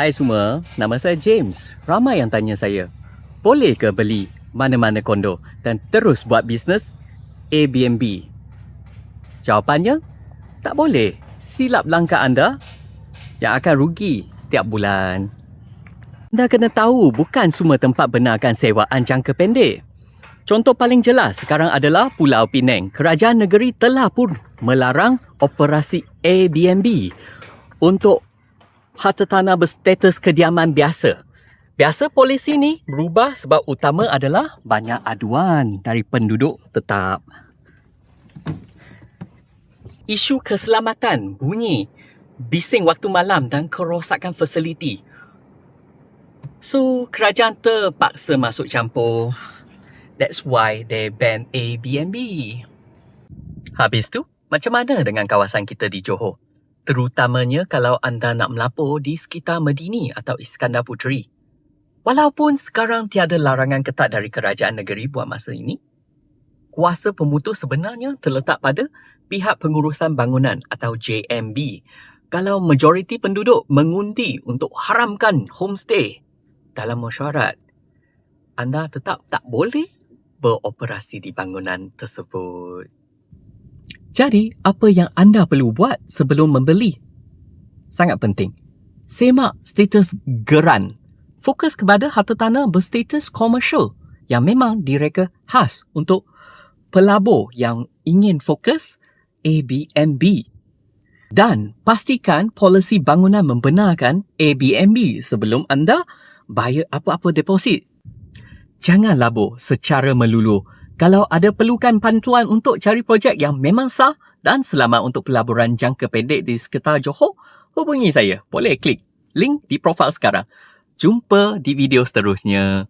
Hai semua, nama saya James. Ramai yang tanya saya, boleh ke beli mana-mana kondo dan terus buat bisnes Airbnb? Jawapannya, tak boleh. Silap langkah anda yang akan rugi setiap bulan. Anda kena tahu bukan semua tempat benarkan sewaan jangka pendek. Contoh paling jelas sekarang adalah Pulau Pinang. Kerajaan negeri telah pun melarang operasi Airbnb untuk harta tanah berstatus kediaman biasa. Biasa polisi ni berubah sebab utama adalah banyak aduan dari penduduk tetap. Isu keselamatan, bunyi, bising waktu malam dan kerosakan fasiliti. So, kerajaan terpaksa masuk campur. That's why they ban Airbnb. Habis tu, macam mana dengan kawasan kita di Johor? Terutamanya kalau anda nak melapor di sekitar Medini atau Iskandar Puteri. Walaupun sekarang tiada larangan ketat dari kerajaan negeri buat masa ini, kuasa pemutus sebenarnya terletak pada pihak pengurusan bangunan atau JMB. Kalau majoriti penduduk mengundi untuk haramkan homestay dalam mesyuarat, anda tetap tak boleh beroperasi di bangunan tersebut. Jadi, apa yang anda perlu buat sebelum membeli? Sangat penting. Semak status geran. Fokus kepada harta tanah berstatus komersial yang memang direka khas untuk pelabur yang ingin fokus Airbnb. Dan pastikan polisi bangunan membenarkan Airbnb sebelum anda bayar apa-apa deposit. Jangan labur secara melulu. Kalau ada perlukan bantuan untuk cari projek yang memang sah dan selamat untuk pelaburan jangka pendek di sekitar Johor, hubungi saya. Boleh klik link di profil sekarang. Jumpa di video seterusnya.